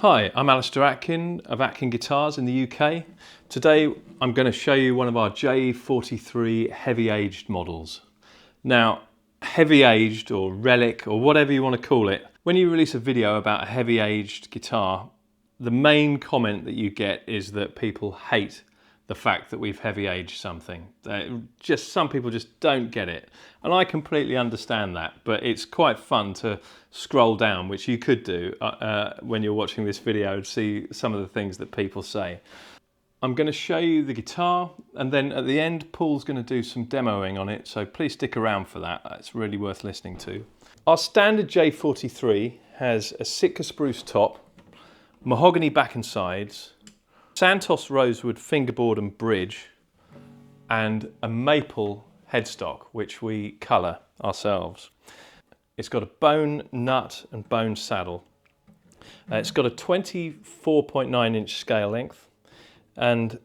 Hi, I'm Alistair Atkin of Atkin Guitars in the UK. Today I'm going to show you one of our J43 Heavy Aged models. Now, heavy aged or relic or whatever you want to call it, when you release a video about a heavy aged guitar, the main comment that you get is that people hate the fact that we've heavy aged something. Some people just don't get it. And I completely understand that, but it's quite fun to scroll down, which you could do when you're watching this video and see some of the things that people say. I'm going to show you the guitar, and then at the end Paul's going to do some demoing on it, so please stick around for that. It's really worth listening to. Our standard J43 has a Sitka spruce top, mahogany back and sides, Santos rosewood fingerboard and bridge, and a maple headstock which we colour ourselves. It's got a bone nut and bone saddle. It's got a 24.9 inch scale length, and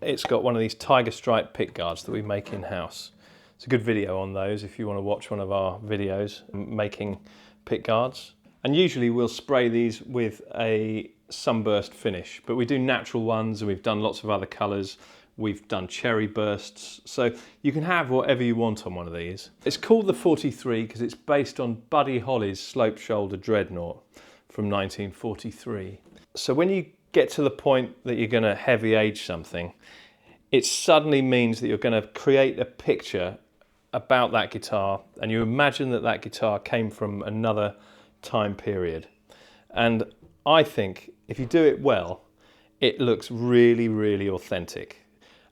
it's got one of these tiger stripe pick guards that we make in-house. It's a good video on those if you want to watch one of our videos making pick guards. And usually we'll spray these with a sunburst finish, but we do natural ones and we've done lots of other colours. We've done cherry bursts, so you can have whatever you want on one of these. It's called the 43 because it's based on Buddy Holly's slope shoulder dreadnought from 1943. So when you get to the point that you're going to heavy age something, it suddenly means that you're going to create a picture about that guitar, and you imagine that that guitar came from another time period. And I think if you do it well, it looks really, really authentic.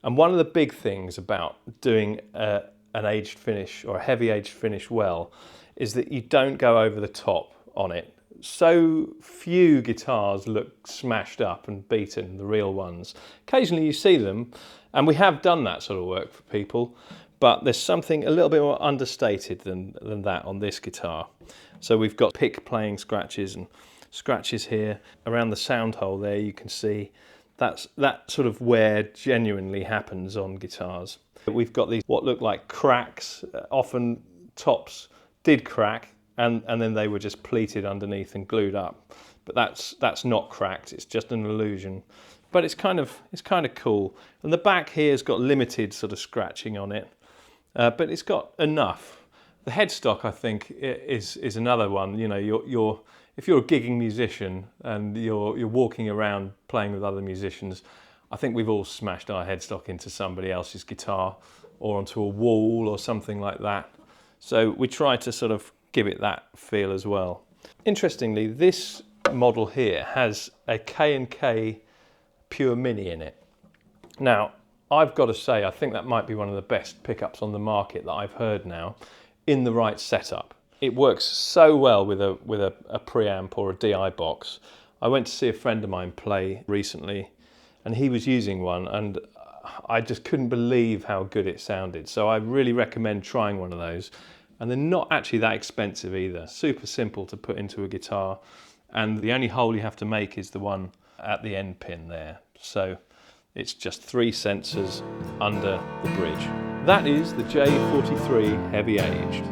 And one of the big things about doing an aged finish or a heavy aged finish well is that you don't go over the top on it. So few guitars look smashed up and beaten, the real ones. Occasionally you see them, and we have done that sort of work for people, but there's something a little bit more understated than that on this guitar. So we've got pick playing scratches and scratches here around the sound hole there. You can see that sort of wear genuinely happens on guitars. We've got these what look like cracks. Often tops did crack and then they were just pleated underneath and glued up, but that's not cracked, it's just an illusion. But it's kind of cool. And the back here's got limited sort of scratching on it, but it's got enough. The headstock, I think, is another one. You know, if you're a gigging musician and you're walking around playing with other musicians, I think we've all smashed our headstock into somebody else's guitar or onto a wall or something like that. So we try to sort of give it that feel as well. Interestingly, this model here has a K&K Pure Mini in it. Now, I've got to say, I think that might be one of the best pickups on the market that I've heard now, in the right setup. It works so well with a preamp or a DI box. I went to see a friend of mine play recently, and he was using one, and I just couldn't believe how good it sounded. So I really recommend trying one of those. And they're not actually that expensive either. Super simple to put into a guitar, and the only hole you have to make is the one at the end pin there. So it's just 3 sensors under the bridge. That is the J43 Heavy Aged.